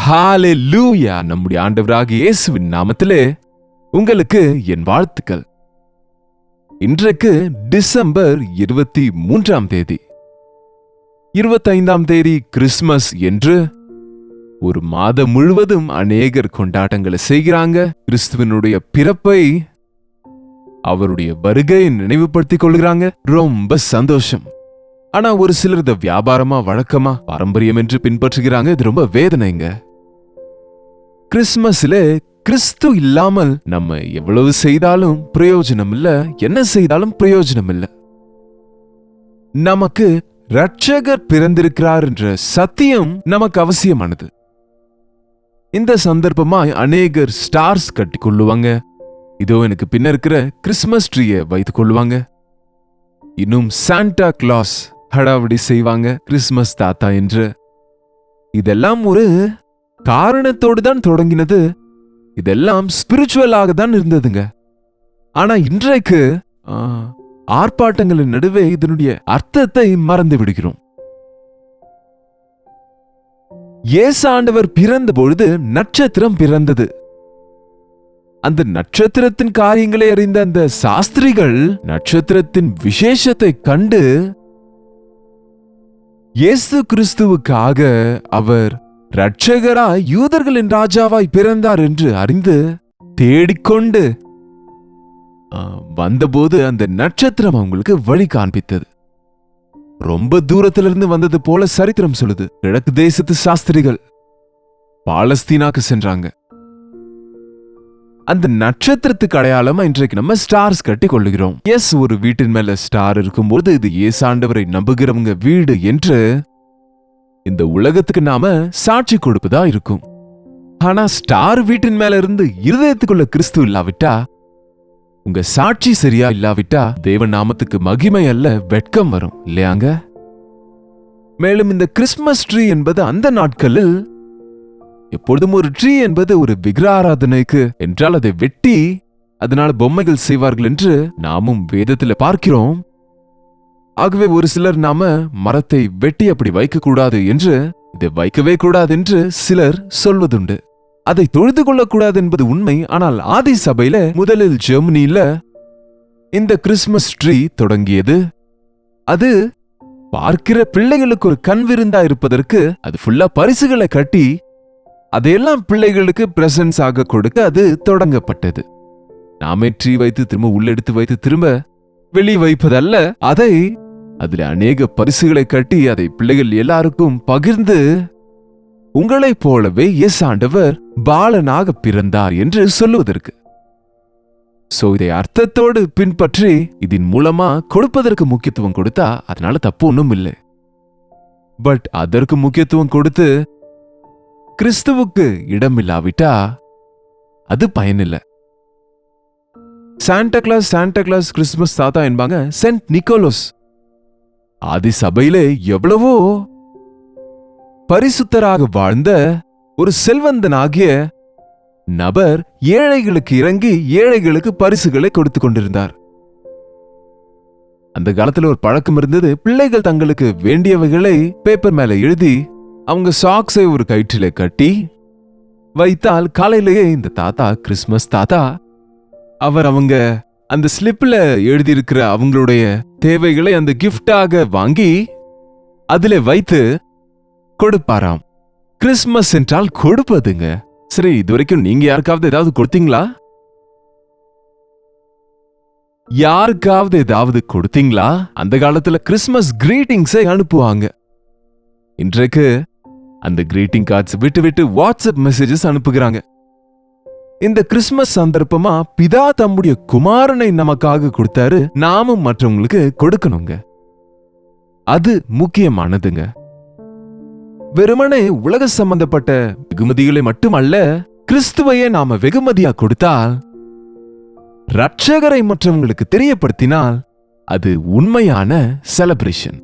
ஹalleluya! நம்முடைய ஆண்டவராகிய இயேசுவின் நாமத்திலே உங்களுக்கு என் வாழ்த்துக்கள். இன்றைக்கு டிசம்பர் 23ஆம் தேதி. 25ஆம் தேதி கிறிஸ்துமஸ் என்று ஒரு மாதம் முழுவதும் அநேகர் கொண்டாட்டங்களை செய்கிறாங்க. கிறிஸ்துவனுடைய பிறப்பை, அவருடைய வருகையை நினைவுபடுத்திக் கொள்கிறாங்க. ரொம்ப சந்தோஷம். ஆனா ஒரு சிலர் இதை வியாபாரமா, வழக்கமா, பாரம்பரியம் என்று பின்பற்றுகிறாங்க. இது ரொம்ப வேதனைங்க. கிறிஸ்துமஸ்ல கிறிஸ்து இல்லாமல் நம்ம எவ்வளவு செய்தாலும் பிரயோஜனம் இல்ல, என்ன செய்தாலும் பிரயோஜனம் இல்ல. நமக்கு இரட்சகர் பிறந்திருக்கிறார் என்ற சத்தியம் நமக்கு அவசியமானது. இந்த சந்தர்ப்பமாய் அநேகர் ஸ்டார்ஸ் கட்டி கொள்ளுவாங்க. இதோ எனக்கு பின்ன இருக்கிற கிறிஸ்துமஸ் ட்ரீயை வைத்துக் கொள்ளுவாங்க. இன்னும் சாண்டா கிளாஸ் ஹடாவடி செய்வாங்க, கிறிஸ்துமஸ் தாத்தா என்று. இதெல்லாம் ஒரு காரணத்தோடு தான் தொடங்கினது. இதெல்லாம் ஸ்பிரிச்சுவலாக தான் இருந்ததுங்க. ஆனா இன்றைக்கு ஆர்ப்பாட்டங்களின் நடுவே இதனுடைய அர்த்தத்தை மறந்து விடுகிறோம். இயேசு ஆண்டவர் பிறந்த பொழுது நட்சத்திரம் பிறந்தது. அந்த நட்சத்திரத்தின் காரியங்களை அறிந்த அந்த சாஸ்திரிகள் நட்சத்திரத்தின் விசேஷத்தை கண்டு இயேசு கிறிஸ்துவுக்காக அவர் இரட்சகராய் யூதர்களின் ராஜாவாய் பிறந்தார் என்று அறிந்து தேடிக்கொண்டு வந்தபோது அந்த நட்சத்திரம் அவங்களுக்கு வழி காண்பித்தது. ரொம்ப தூரத்திலிருந்து வந்தது போல சரித்திரம் சொல்லுது. கிழக்கு தேசத்து சாஸ்திரிகள் பாலஸ்தீனாக்கு சென்றாங்க. அந்த நட்சத்திரத்துக்கு அடையாளமா இன்றைக்கு நம்ம ஸ்டார்ஸ் கட்டி கொள்ளுகிறோம். எஸ், ஒரு வீட்டின் மேல ஸ்டார் இருக்கும்போது இது இயேசு ஆண்டவரை நம்புகிறவங்க வீடு என்று இந்த உலகத்துக்கு நாம சாட்சி கொடுப்பதா இருக்கும். ஆனா ஸ்டார் வீட்டின் மேல இருந்து இருதயத்துக்குள்ள கிறிஸ்து இல்லாவிட்டா, உங்க சாட்சி சரியா இல்லாவிட்டா, தேவ நாமத்துக்கு மகிமை அல்ல, வெட்கம் வரும் இல்லையாங்க? மேலும் இந்த கிறிஸ்துமஸ் ட்ரீ என்பது அந்த நாட்களில் எப்பொழுதும் ஒரு ட்ரீ என்பது ஒரு விக்கிர ஆராதனைக்கு என்றால் அதை வெட்டி அதனால பொம்மைகள் செய்வார்கள் என்று நாமும் வேதத்துல பார்க்கிறோம். ஆகவே ஒரு சிலர் நாம மரத்தை வெட்டி அப்படி வைக்க கூடாது என்று, இதை வைக்கவே கூடாது என்று சிலர் சொல்வதுண்டு. அதை தொழுது கொள்ளக்கூடாது என்பது உண்மை. ஆனால் ஆதி சபையில முதலில் ஜெர்மனியில இந்த கிறிஸ்துமஸ் ட்ரீ தொடங்கியது. அது பார்க்கிற பிள்ளைகளுக்கு ஒரு கண் விருந்தா இருப்பதற்கு அது ஃபுல்லா பரிசுகளை கட்டி அதையெல்லாம் பிள்ளைகளுக்கு பிரசன்ஸ் ஆக கொடுக்க அது தொடங்கப்பட்டது. நாமே ட்ரீ வைத்து திரும்ப உள்ளெடுத்து வைத்து திரும்ப வெளியே வைப்பதல்ல, அதை அதுல அநேக பரிசுகளை கட்டி அதை பிள்ளைகள் எல்லாருக்கும் பகிர்ந்து உங்களைப் போலவே இயேசு ஆண்டவர் பாலனாக பிறந்தார் என்று சொல்லுவதற்கு. சோ இதை அர்த்தத்தோடு பின்பற்றி இதன் மூலமா கொடுப்பதற்கு முக்கியத்துவம் கொடுத்தா அதனால தப்பு ஒன்றும் இல்லை. பட் அதற்கு முக்கியத்துவம் கொடுத்து கிறிஸ்துவுக்கு இடமில்லாவிட்டா அது பயனில்லை. சாண்டா கிளாஸ் கிறிஸ்துமஸ் தாத்தா என்பாங்க. சென்ட் நிக்கோலஸ் ஆதி சபையிலே எவ்வளவோ பரிசுத்தராக வாழ்ந்த ஒரு செல்வந்தனாகிய நபர் ஏழைகளுக்கு இறங்கி ஏழைகளுக்கு பரிசுகளை கொடுத்து கொண்டிருந்தார். அந்த காலத்துல ஒரு பழக்கம் இருந்தது. பிள்ளைகள் தங்களுக்கு வேண்டியவைகளை பேப்பர் மேல எழுதி அவங்க சாக்ஸை ஒரு கயிற்றில கட்டி வைத்தால் காலையிலேயே இந்த தாத்தா, கிறிஸ்துமஸ் தாத்தா, அவங்க அந்த ஸ்லிப்ல எழுதியிருக்கிற அவங்களுடைய தேவைகளை அந்த கிஃப்டாக வாங்கி அதிலே வைத்து கொடுப்பாராம். கிறிஸ்துமஸ் என்றால் கொடுப்பதுங்க. சரி, இதுவரைக்கும் நீங்க யாருக்காவது ஏதாவது கொடுத்தீங்களா? யாருக்காவது ஏதாவது கொடுத்தீங்களா? அந்த காலத்துல கிறிஸ்துமஸ் கிரீட்டிங்ஸை அனுப்புவாங்க. இன்றைக்கு அந்த கிரீட்டிங் கார்ட்ஸ் விட்டு வாட்ஸ்அப் மெசேஜஸ் அனுப்புகிறாங்க. இந்த கிறிஸ்துமஸ் சந்தர்ப்பமா பிதா தம்முடைய குமாரனை நமக்காக கொடுத்தாரு, நாமும் மற்றவங்களுக்கு கொடுக்கணுங்க. அது முக்கியமானதுங்க. வெறுமனே உலக சம்பந்தப்பட்ட வெகுமதிகளை மட்டுமல்ல, கிறிஸ்துவையே நாம வெகுமதியா கொடுத்தால், இரட்சகரை மற்றவங்களுக்கு தெரியப்படுத்தினால் அது உண்மையான செலிப்ரேஷன்.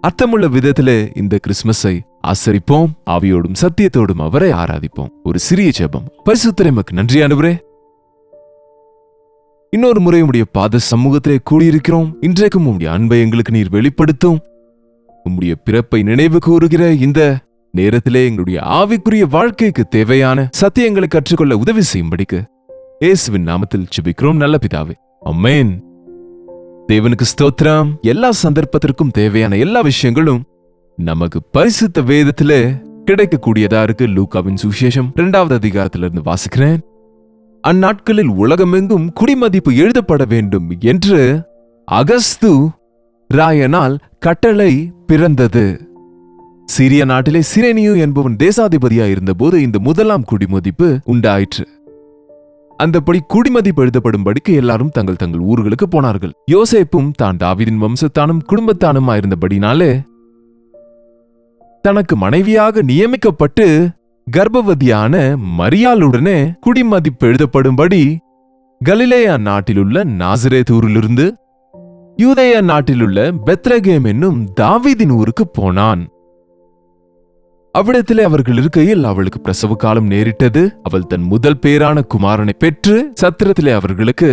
அர்த்தமுள்ள விதத்திலே இந்த கிறிஸ்துமஸை ஆசரிப்போம். ஆவியோடும் சத்தியத்தோடும் அவரை ஆராதிப்போம். ஒரு சிறிய ஜெபம். பரிசுத்தரே, உமக்கு நன்றி ஆண்டவரே. இன்னொரு முறை உம்முடைய பாத சமூகத்திலே கூடியிருக்கிறோம். இன்றைக்கும் உம்முடைய அன்பை எங்களுக்கு நீர் வெளிப்படுத்தும். உம்முடைய பிறப்பை நினைவு கூறுகிற இந்த நேரத்திலே எங்களுடைய ஆவிக்குரிய வாழ்க்கைக்கு தேவையான சத்தியங்களை கற்றுக்கொள்ள உதவி செய்யும்படிக்கு இயேசுவின் நாமத்தில் ஜெபிக்கிறோம் நல்ல பிதாவே, ஆமென். தேவனுக்கு ஸ்தோத்திரம். எல்லா சந்தர்ப்பத்திற்கும் தேவையான எல்லா விஷயங்களும் நமக்கு பரிசுத்த வேதத்திலே கிடைக்கக்கூடியதா இருக்கு. லூக்காவின் சுவிசேஷம் 2வது அதிகாரத்திலிருந்து வாசிக்கிறேன். அந்நாட்களில் உலகமெங்கும் குடிமதிப்பு எழுதப்பட வேண்டும் என்று அகஸ்து ராயனால் கட்டளை பிறந்தது. சிரிய நாட்டிலே சிரேனியு என்பவன் தேசாதிபதியாய் இருந்தபோது இந்த முதலாம் குடிமதிப்பு உண்டாயிற்று. அந்தபடி குடிமதிப்பு எழுதப்படும்படிக்கு எல்லாரும் தங்கள் தங்கள் ஊர்களுக்கு போனார்கள். யோசேப்பும் தான் தாவீதின் வம்சத்தானும் குடும்பத்தானுமாயிருந்தபடினாலே தனக்கு மனைவியாக நியமிக்கப்பட்டு கர்ப்பவதியான மரியாளுடனே குடிமதிப்பு எழுதப்படும்படி கலிலேயா நாட்டிலுள்ள நாசரேத்தூரிலிருந்து யூதேயா நாட்டிலுள்ள பெத்லகேம் என்னும் தாவீதின் ஊருக்கு போனான். அவ்விடத்திலே அவர்கள் இருக்கையில் அவளுக்கு பிரசவ காலம் நேரிட்டது. அவள் தன் முதல் பேரான குமாரனை பெற்று சத்திரத்திலே அவர்களுக்கு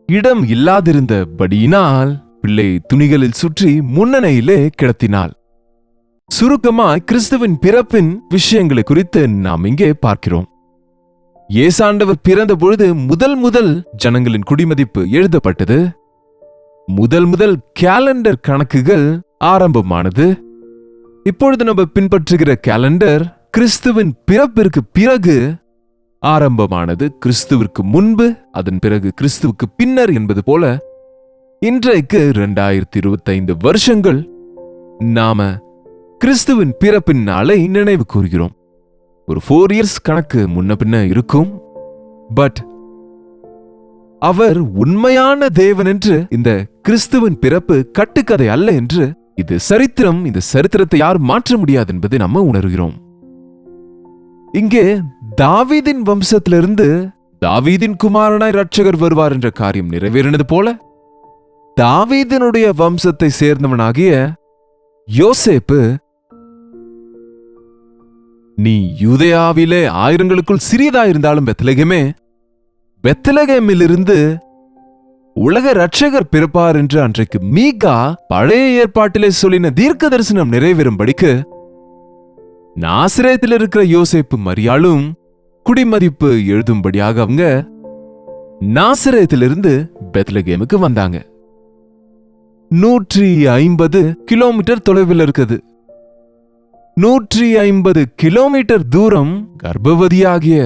இடம் இல்லாதிருந்தபடியினால் பிள்ளை துணிகளில் சுற்றி முன்னணையிலே கிடத்தினாள். சுருக்கமாய் கிறிஸ்துவின் பிறப்பின் விஷயங்களை குறித்து நாம் இங்கே பார்க்கிறோம். இயேசாண்டவர் பிறந்த பொழுது முதல் ஜனங்களின் குடிமதிப்பு எழுதப்பட்டது. முதல் கேலண்டர் கணக்குகள் ஆரம்பமானது. இப்பொழுது நம்ம பின்பற்றுகிற கேலண்டர் கிறிஸ்துவின் பிறப்பிற்கு பிறகு ஆரம்பமானது. கிறிஸ்துவிற்கு முன்பு, அதன் பிறகு கிறிஸ்துவுக்கு பின்னர் என்பது போல இன்றைக்கு 2025 வருஷங்கள் நாம கிறிஸ்துவின் பிறப்பின் நாளை நினைவு கூறுகிறோம். ஒரு 4 இயர்ஸ் கணக்கு முன்ன பின்ன இருக்கும். பட் அவர் உண்மையான தேவன் என்று, இந்த கிறிஸ்துவின் பிறப்பு கட்டுக்கதை அல்ல என்று, இது சரித்திரம், இந்த சரித்திரத்தை யாரும் மாற்ற முடியாது என்பதை நம்ம உணர்கிறோம். இங்கே தாவீதின் வம்சத்திலிருந்து தாவீதின் குமாரனாய் இரட்சகர் வருவார் என்ற காரியம் நிறைவேறினது போல தாவீதினுடைய வம்சத்தை சேர்ந்தவனாகிய யோசேப்பு, நீ யூதேயாவிலே ஆயிரங்களுக்குள் சிறியதாயிருந்தாலும் பெத்லகேமிலிருந்து உலக இரட்சகர் பிறப்பார் என்று அன்றைக்கு மீகா பழைய ஏற்பாட்டிலே சொல்லின தீர்க்க தரிசனம் நிறைவேறும்படிக்கு நாசரேத்தில் இருக்கிற யோசேப்பு மரியாளும் குடிமதிப்பு எழுதும்படியாக அவங்க நாசரேத்திலிருந்து பெத்லகேமுக்கு வந்தாங்க. 150 கிலோமீட்டர் தொலைவில் இருக்குது. 150 கிலோமீட்டர் தூரம் கர்ப்பவதியாகிய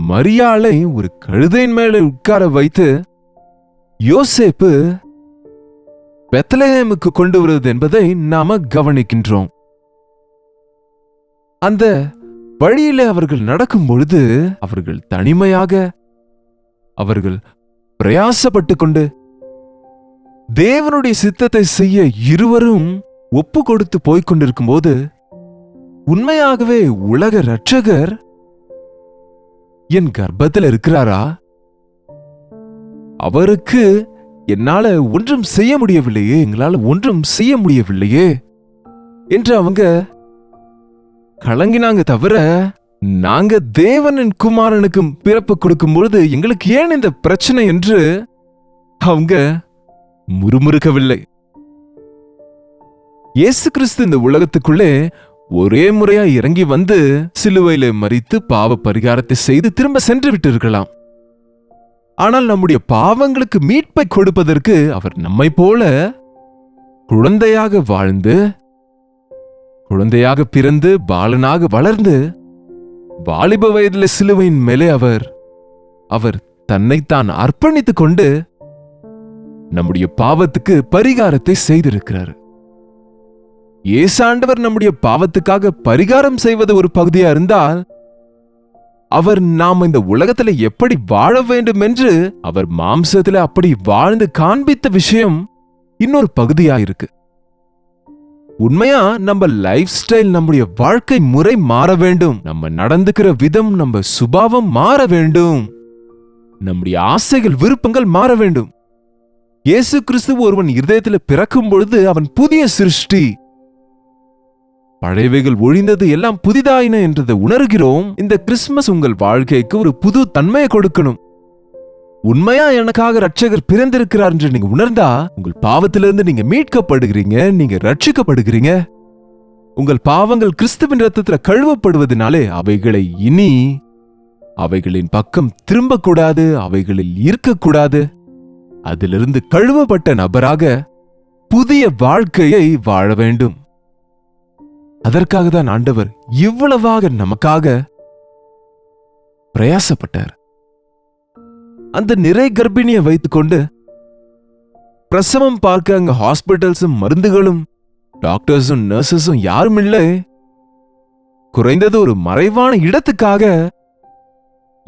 மரியாளை ஒரு கழுதையின் மேலே உட்கார வைத்து யோசேப்பு பெத்லகேமுக்கு கொண்டு வருவது என்பதை நாம கவனிக்கின்றோம். அந்த வழியிலே அவர்கள் நடக்கும் பொழுது அவர்கள் தனிமையாக அவர்கள் பிரயாசப்பட்டு கொண்டு தேவனுடைய சித்தத்தை செய்ய இருவரும் ஒப்பு கொடுத்து போய்கொண்டிருக்கும் போது, உண்மையாகவே உலக இரட்சகர் என் கர்ப்பத்தில் இருக்கிறாரா? அவருக்கு என்னால ஒன்றும் செய்ய முடியவில்லையே, எங்களால ஒன்றும் செய்ய முடியவில்லையே என்று அவங்க கலங்கினாங்க. தவிர நாங்க தேவனின் குமாரனுக்கு பிறப்பு கொடுக்கும் பொழுது எங்களுக்கு ஏன் இந்த பிரச்சனை என்று அவங்க முறுமுறுக்கவில்லை. இயேசு கிறிஸ்து இந்த உலகத்துக்குள்ளே ஒரே முறையா இறங்கி வந்து சிலுவையில மரித்து பாவ பரிகாரத்தை செய்து திரும்ப சென்று விட்டிருக்கலாம். ஆனால் நம்முடைய பாவங்களுக்கு மீட்பை கொடுப்பதற்கு அவர் நம்மை போல குழந்தையாக வாழ்ந்து, குழந்தையாக பிறந்து, பாலனாக வளர்ந்து, வாலிப வயதில் சிலுவையின் மேலே அவர் தன்னைத்தான் அர்ப்பணித்துக் கொண்டு நம்முடைய பாவத்துக்கு பரிகாரத்தை செய்திருக்கிறார். இயேசாண்டவர் நம்முடைய பாவத்துக்காக பரிகாரம் செய்வது ஒரு பகுதியா இருந்தால், அவர் நாம் இந்த உலகத்துல எப்படி வாழ வேண்டும் என்று அவர் மாம்சத்துல அப்படி வாழ்ந்து காண்பித்த விஷயம் இன்னொரு பகுதியா இருக்கு. உண்மையா நம்ம லைஃப் ஸ்டைல், நம்முடைய வாழ்க்கை முறை மாற வேண்டும். நம்ம நடந்துக்கிற விதம், நம்ம சுபாவம் மாற வேண்டும். நம்முடைய ஆசைகள், விருப்பங்கள் மாற வேண்டும். இயேசு கிறிஸ்து ஒருவன் இருதயத்துல பிறக்கும் பொழுது அவன் புதிய சிருஷ்டி. பழையவைகள் ஒழிந்தது, எல்லாம் புதிதாயின என்றதை உணர்கிறோம். இந்த கிறிஸ்துமஸ் உங்கள் வாழ்க்கைக்கு ஒரு புது தன்மையை கொடுக்கணும். உண்மையா எனக்காக இரட்சகர் பிறந்திருக்கிறார் என்று நீங்க உணர்ந்தா உங்கள் பாவத்திலிருந்து நீங்க மீட்கப்படுகிறீங்க, நீங்க ரட்சிக்கப்படுகிறீங்க. உங்கள் பாவங்கள் கிறிஸ்துவின் இரத்தத்துல கழுவப்படுவதனாலே அவைகளை இனி அவைகளின் பக்கம் திரும்பக்கூடாது, அவைகளில் இருக்கக்கூடாது. அதிலிருந்து கழுவப்பட்ட நபராக புதிய வாழ்க்கையை வாழ வேண்டும். அதற்காக தான் ஆண்டவர் இவ்வளவாக நமக்காக பிரயாசப்பட்டார். அந்த நிறை கர்ப்பிணியை வைத்துக்கொண்டு பிரசவம் பார்க்க அங்க ஹாஸ்பிட்டல்ஸும் மருந்துகளும் டாக்டர்ஸும் நர்சஸும் யாரும் இல்லை. குறைந்தது ஒரு மறைவான இடத்துக்காக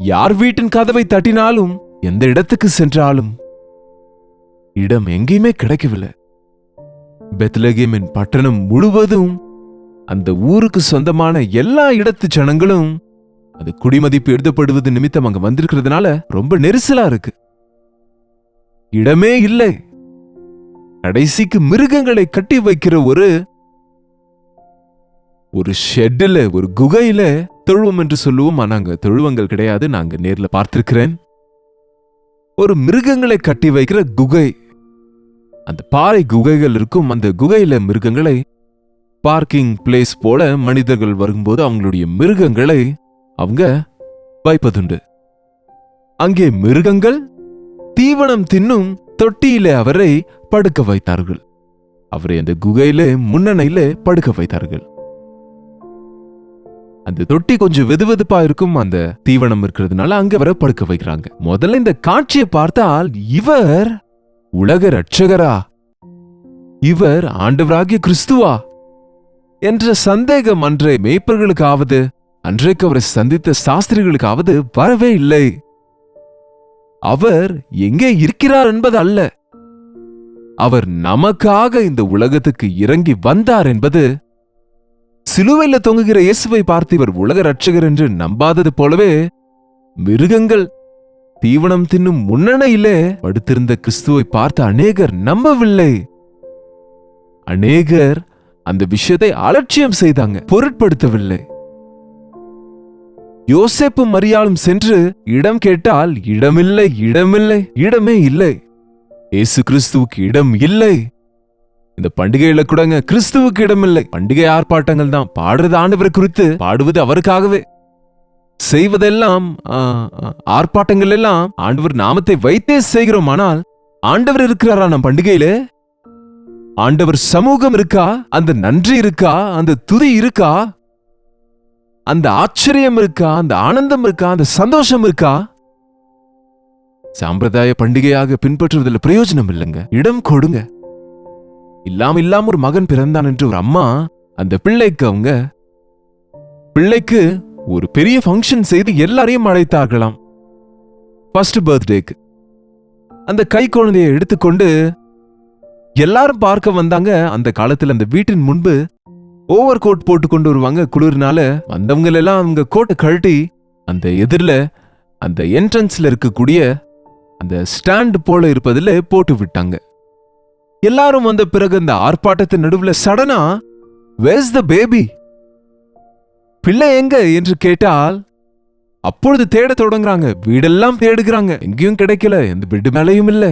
யார் வீட்டின் கதவை தட்டினாலும், எந்த இடத்துக்கு சென்றாலும் இடம் எங்கேயுமே கிடைக்கவில்லை. பெத்லகேமின் பட்டணம் முழுவதும், அந்த ஊருக்கு சொந்தமான எல்லா இடத்து ஜனங்களும் அது குடிமதிப்பு எழுதப்படுவது நிமித்தம் அங்க வந்திருக்கிறதுனால ரொம்ப நெரிசலா இருக்கு. இடமே இல்லை. கடைசிக்கு மிருகங்களை கட்டி வைக்கிற ஒரு ஷெட்ல, ஒரு குகையில தொழுவம் என்று சொல்லுவோம். ஆனாங்க தொழுவங்கள் கிடையாது, நாங்க நேர்ல பார்த்திருக்கிறேன். ஒரு மிருகங்களை கட்டி வைக்கிற குகை. அந்த பாறை குகைகள் இருக்கும். அந்த குகையில மிருகங்களை பார்க்கிங் பிளேஸ் போல மனிதர்கள் வரும்போது அவங்களுடைய மிருகங்களை அவங்க வைப்பதுண்டு. அங்கே மிருகங்கள் தீவனம் தின்னும் தொட்டியிலே அவரை படுக்க வைத்தார்கள். அவரை அந்த குகையிலே முன்னணையில படுக்க வைத்தார்கள். அந்த தொட்டி கொஞ்சம் வெதுவெதுப்பா இருக்கும். அந்த தீவனம் இருக்கிறதுனால அங்க அவரை படுக்க வைக்கிறாங்க. முதல்ல இந்த காட்சியை பார்த்தால், இவர் உலக இரட்சகரா, இவர் ஆண்டவராகிய கிறிஸ்துவா என்ற சந்தேகம் அன்றைய மேய்ப்பர்களுக்காவது, அன்றைக்கு அவரை சந்தித்த சாஸ்திரிகளுக்காவது வரவே இல்லை. அவர் எங்கே இருக்கிறார் என்பது அல்ல, அவர் நமக்காக இந்த உலகத்துக்கு இறங்கி வந்தார் என்பது. சிலுவையில தொங்குகிற இயேசுவை பார்த்து இவர் உலக இரட்சகர் என்று நம்பாதது போலவே, மிருகங்கள் தீவனம் தின்னும் முன்னணையிலே படுத்திருந்த கிறிஸ்துவை பார்த்து அநேகர் நம்பவில்லை. அநேகர் அந்த விஷயத்தை அலட்சியம் செய்தாங்க, பொருட்படுத்தவில்லை. யோசேப்பும் மரியாளும் சென்று இடம் கேட்டால் இடமில்லை, இடமில்லை, இடமே இல்லை. இயேசு கிறிஸ்துவுக்கு இடம் இல்லை. இந்த பண்டிகையில கூடங்க கிறிஸ்துவுக்கு இடம் இல்லை. பண்டிகை ஆர்ப்பாட்டங்கள் தான். பாடுறது ஆண்டவரை குறித்து, பாடுவது அவருக்காகவே. செய்வதெல்லாம் ஆர்ப்பாட்டங்கள் எல்லாம் ஆண்டவர் நாமத்தை வைத்தே செய்கிறோம். ஆனால் ஆண்டவர் இருக்கிறாரா நம் பண்டிகையில? ஆண்டவர் சமூகம் இருக்கா? அந்த நன்றி இருக்கா? அந்த துதி இருக்கா? அந்த ஆச்சரியம் இருக்கா? அந்த ஆனந்தம் இருக்கா? அந்த சந்தோஷம் இருக்கா? சாம்பிரதாய பண்டிகையாக பின்பற்றுவதில் பிரயோஜனம் இல்லைங்க. இடம் கொடுங்க. இல்லாம ஒரு மகன் பிறந்தான் என்று ஒரு அம்மா அந்த பிள்ளைக்கு ஒரு பெரிய ஃபங்க்ஷன் செய்து எல்லாரையும் அழைத்தார்களாம். ஃபர்ஸ்ட் பர்த்டேக்கு அந்த கை குழந்தையை எடுத்துக்கொண்டு எல்லாரும் பார்க்க வந்தாங்க. அந்த காலத்துல அந்த வீட்டின் முன்பு ஓவர் கோட் போட்டு கொண்டு வருவாங்க. குளிர்னால வந்தவங்க எல்லாம் அவங்க கோட்டை கழட்டி அந்த எதிரில அந்த என்ட்ரன்ஸ்ல இருக்கக்கூடிய அந்த ஸ்டாண்ட் போல இருப்பதில் போட்டு விட்டாங்க. எல்லாரும் வந்த பிறகு அந்த ஆர்ப்பாட்டத்தின் நடுவில் சடனா, "Where's the baby?" பிள்ளை எங்க என்று கேட்டால், அப்பொழுது தேட தொடங்குறாங்க. வீடெல்லாம் தேடுகிறாங்க, எங்கேயும் கிடைக்கல. எந்த பெட் மேலையும் இல்ல,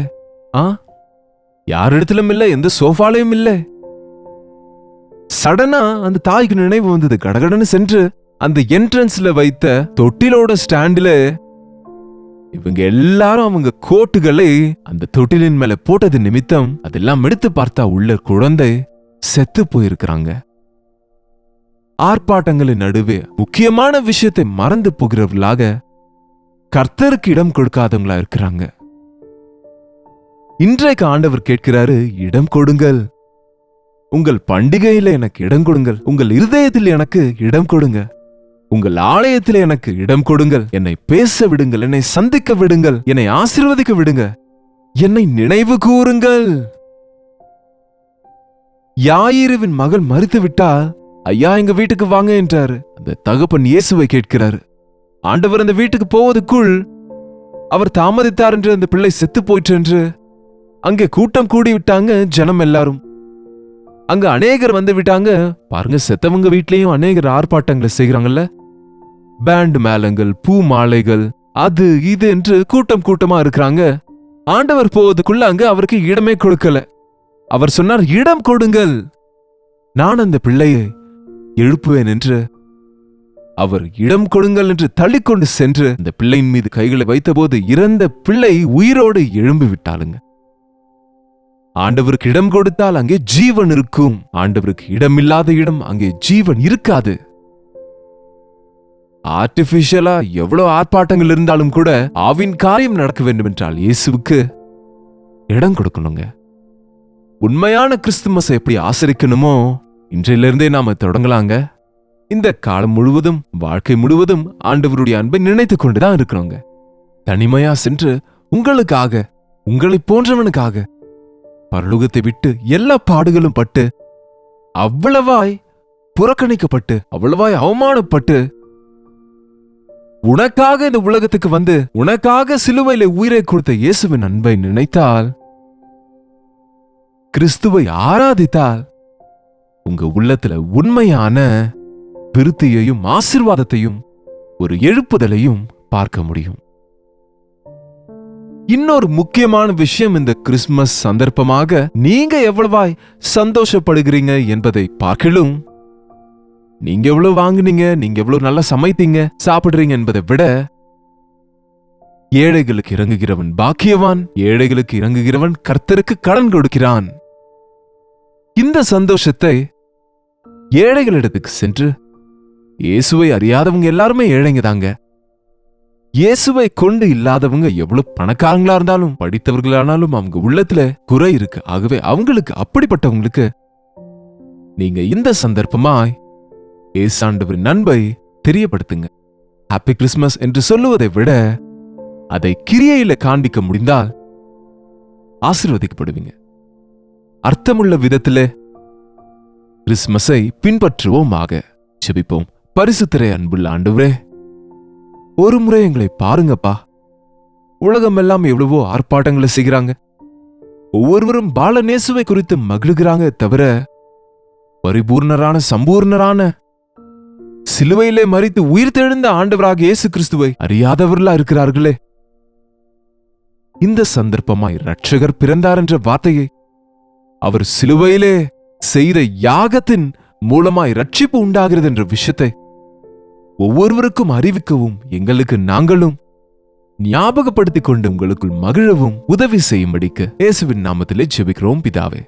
யார் இடத்திலும் இல்ல, எந்த சோஃபாலையும் இல்ல. சடனா அந்த தாய்க்கு நினைவு வந்தது. கடகடன்னு சென்று அந்த என்ட்ரன்ஸ்ல வைத்த தொட்டிலோட ஸ்டாண்டில இவங்க எல்லாரும் அவங்க கோட்டுகளை அந்த தொட்டிலின் மேல போட்டது நிமித்தம் அதெல்லாம் எடுத்து பார்த்தா உள்ள குழந்தை செத்து போயிருக்கிறாங்க. ஆர்ப்பாட்டங்களின் நடுவே முக்கியமான விஷயத்தை மறந்து போகிறவர்களாக, கர்த்தருக்கு இடம் கொடுக்காதவங்களா இருக்கிறாங்க. இன்றைக்கு ஆண்டவர் கேட்கிறாரு, இடம் கொடுங்கள். உங்கள் பண்டிகையில எனக்கு இடம் கொடுங்கள். உங்கள் இருதயத்தில் எனக்கு இடம் கொடுங்க. உங்கள் ஆலயத்தில் எனக்கு இடம் கொடுங்கள். என்னை பேச விடுங்கள். என்னை சந்திக்க விடுங்கள். என்னை ஆசீர்வதிக்க விடுங்க. என்னை நினைவு கூறுங்கள். யாயிருவின் மகள் மரித்து விட்டால், ஐயா எங்க வீட்டுக்கு வாங்க என்றாரு. அந்த தகப்பன் இயேசுவை கேட்கிறாரு. ஆண்டவர் அந்த வீட்டுக்கு போவதுக்குள் அவர் தாமதித்தார் என்று அந்த பிள்ளை செத்து போயிற்று என்று அங்கே கூட்டம் கூடி விட்டாங்க. ஜனம் எல்லாரும் அங்க அநேகர் வந்து விட்டாங்க. பாருங்க, செத்தவங்க வீட்லயும் அநேகர் ஆர்ப்பாட்டங்களை செய்கிறாங்கல்ல. பேண்ட் மேளங்கள், பூ மாலைகள், அது இது என்று கூட்டம் கூட்டமா இருக்கிறாங்க. ஆண்டவர் போவதுக்குள்ள அங்க அவருக்கு இடமே கொடுக்கல. அவர் சொன்னார், இடம் கொடுங்கள். நான் அந்த பிள்ளையை எழுப்புவேன் என்று அவர் இடம் கொடுங்கள் என்று தள்ளிக்கொண்டு சென்று அந்த பிள்ளையின் மீது கைகளை வைத்தபோது இறந்த பிள்ளை உயிரோடு எழும்பி விட்டாளுங்க. ஆண்டவருக்கு இடம் கொடுத்தால் அங்கே ஜீவன் இருக்கும். ஆண்டவருக்கு இடம் இல்லாத இடம் அங்கே ஜீவன் இருக்காது. ஆர்டிபிஷியலா எவ்வளவு ஆர்ப்பாட்டங்கள் இருந்தாலும் கூட ஆவின் காரியம் நடக்க வேண்டும் என்றால் இயேசுவுக்கு இடம் கொடுக்கணுங்க. உண்மையான கிறிஸ்துமஸை எப்படி ஆசரிக்கணுமோ இன்றையிலிருந்தே நாம தொடங்கலாங்க. இந்த காலம் முழுவதும், வாழ்க்கை முழுவதும் ஆண்டவருடைய அன்பை நினைத்துக் கொண்டுதான் இருக்கணுங்க. தனிமையா சென்று உங்களுக்காக, உங்களை போன்றவனுக்காக பரலோகத்தை விட்டு எல்லா பாடுகளும் பட்டு, அவ்வளவாய் புறக்கணிக்கப்பட்டு, அவ்வளவாய் அவமானப்பட்டு, உனக்காக இந்த உலகத்துக்கு வந்து உனக்காக சிலுவையில உயிரை கொடுத்த இயேசுவின் அன்பை நினைத்தால், கிறிஸ்துவை ஆராதித்தால், உங்க உள்ளத்துல உண்மையான விருத்தியையும் ஆசீர்வாதத்தையும் ஒரு எழுப்புதலையும் பார்க்க முடியும். இன்னொரு முக்கியமான விஷயம், இந்த கிறிஸ்துமஸ் சந்தர்ப்பமாக நீங்க எவ்வளவாய் சந்தோஷப்படுகிறீங்க என்பதை பார்க்கலும், நீங்க எவ்வளவு வாங்குனீங்க, நீங்க எவ்வளவு நல்லா சமைத்தீங்க, சாப்பிடுறீங்க என்பதை விட, ஏழைகளுக்கு இறங்குகிறவன் பாக்கியவான், ஏழைகளுக்கு இறங்குகிறவன் கர்த்தருக்கு கடன் கொடுக்கிறான். இந்த சந்தோஷத்தை ஏழைகளிடத்துக்கு சென்று, இயேசுவை அறியாதவங்க எல்லாருமே ஏழைங்க தாங்க. இயேசுவை கொண்டு இல்லாதவங்க எவ்வளவு பணக்காரங்களா இருந்தாலும், படித்தவர்களானாலும் அவங்க உள்ளத்துல குறை இருக்கு. ஆகவே அவங்களுக்கு, அப்படிப்பட்டவங்களுக்கு நீங்க இந்த சந்தர்ப்பமாய் இயேசாண்டவரின் அன்பை தெரியப்படுத்துங்க. ஹாப்பி கிறிஸ்துமஸ் என்று சொல்லுவதை விட அதை கிரியையில காண்பிக்க முடிந்தால் ஆசீர்வதிக்கப்படுவீங்க. அர்த்தமுள்ள விதத்திலே கிறிஸ்துமஸை பின்பற்றுவோமாக. ஜெபிப்போம். பரிசுத்தரே, அன்புள்ள ஆண்டவரே, ஒரு முறை எங்களை பாருங்கப்பா. உலகம் எல்லாம் எவ்வளவோ ஆர்ப்பாட்டங்களை செய்கிறாங்க. ஒவ்வொருவரும் பாலநேசுவை குறித்து மகிழ்கிறாங்க தவிர, பரிபூர்ணரான, சம்பூர்ணரான, சிலுவையிலே மரித்து உயிர் தெழுந்த ஆண்டவராக இயேசு கிறிஸ்துவை அறியாதவர்களா இருக்கிறார்களே. இந்த சந்தர்ப்பமாய் இரட்சகர் பிறந்தார் என்ற வார்த்தையை, அவர் சிலுவையிலே செய்த யாகத்தின் மூலமாய் ரட்சிப்பு உண்டாகிறது என்ற விஷயத்தை ஒவ்வொருவருக்கும் அறிவிக்கவும், எங்களுக்கு நாங்களும் ஞாபகப்படுத்திக் கொண்டு உங்களுக்குள் மகிழவும் உதவி செய்யும்படிக்கு இயேசுவின் நாமத்திலே ஜெபிக்கிறோம் பிதாவே,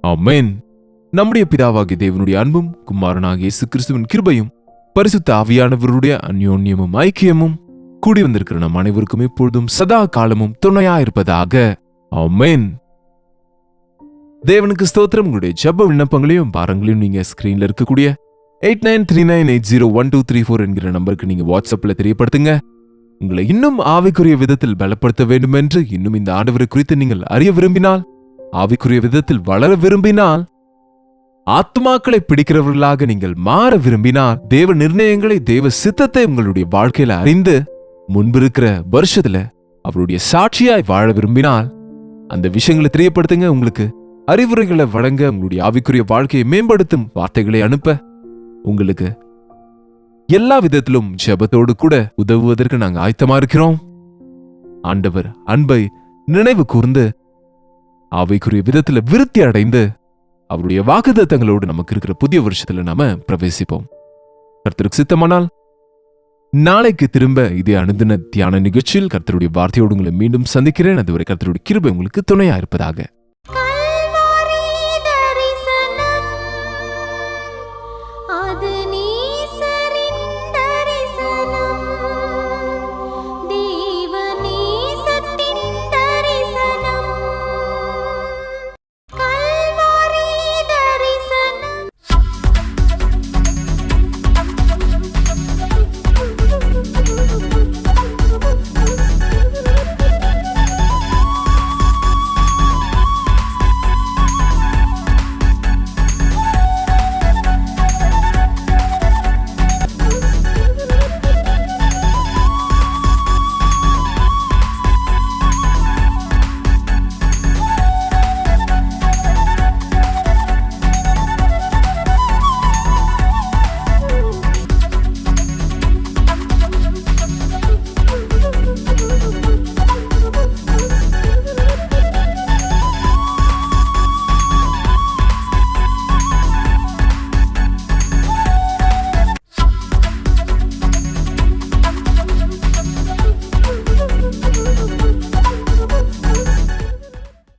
ஆமென். நம்முடைய பிதாவாகிய தேவனுடைய அன்பும், குமாரனாகிய இயேசு கிறிஸ்துவின் கிருபையும், பரிசுத்த ஆவியானவருடைய அந்யோன்யமும் ஐக்கியமும் கூடி வந்திருக்கிற நம் அனைவருக்கும் எப்பொழுதும் சதா காலமும் துணையாயிருப்பதாக, ஆமென். தேவனுக்கு ஸ்தோத்திரம். உங்களுடைய ஜெப விண்ணப்பங்களையும் பாரங்களையும் நீங்க ஸ்கிரீன்ல இருக்கக்கூடிய 8939801234 என்கிற நம்பருக்கு நீங்க வாட்ஸ்அப்ல தெரியப்படுத்துங்க. உங்களை இன்னும் ஆவிக்குரிய விதத்தில் பலப்படுத்த வேண்டும் என்று, இன்னும் இந்த ஆண்டவரை குறித்து நீங்கள் அறிய விரும்பினால், ஆவிக்குரிய விதத்தில் வளர விரும்பினால், ஆத்மாக்களை பிடிக்கிறவர்களாக நீங்கள் மாற விரும்பினால், தேவ நிர்ணயங்களை, தேவ சித்தத்தை உங்களுடைய வாழ்க்கையில அறிந்து முன்பிருக்கிற வருஷத்துல அவருடைய சாட்சியாய் வாழ விரும்பினால், அந்த விஷயங்களை தெரியப்படுத்துங்க. உங்களுக்கு அறிவுரைகளை வழங்க, உங்களுடைய ஆவிக்குரிய வாழ்க்கையை மேம்படுத்தும் வார்த்தைகளை அனுப்ப, உங்களுக்கு எல்லா விதத்திலும் ஜெபத்தோடு கூட உதவுவதற்கு நாங்க ஆயத்தமா இருக்கிறோம். ஆண்டவர் அன்பை நினைவு கூர்ந்து ஆவிக்குரிய விதத்துல விருத்தி அடைந்து அவருடைய வாக்குத்தத்தங்களோடு நமக்கு இருக்கிற புதிய வருஷத்துல நாம பிரவேசிப்போம். கர்த்தருக்கு சித்தமானால் நாளைக்கு திரும்ப இதே அனுதின தியான நிகழ்ச்சியில் கர்த்தருடைய வார்த்தையோடு உங்களை மீண்டும் சந்திக்கிறேன். அதுவரை கர்த்தருடைய கிருபை உங்களுக்கு துணையா இருப்பதாக.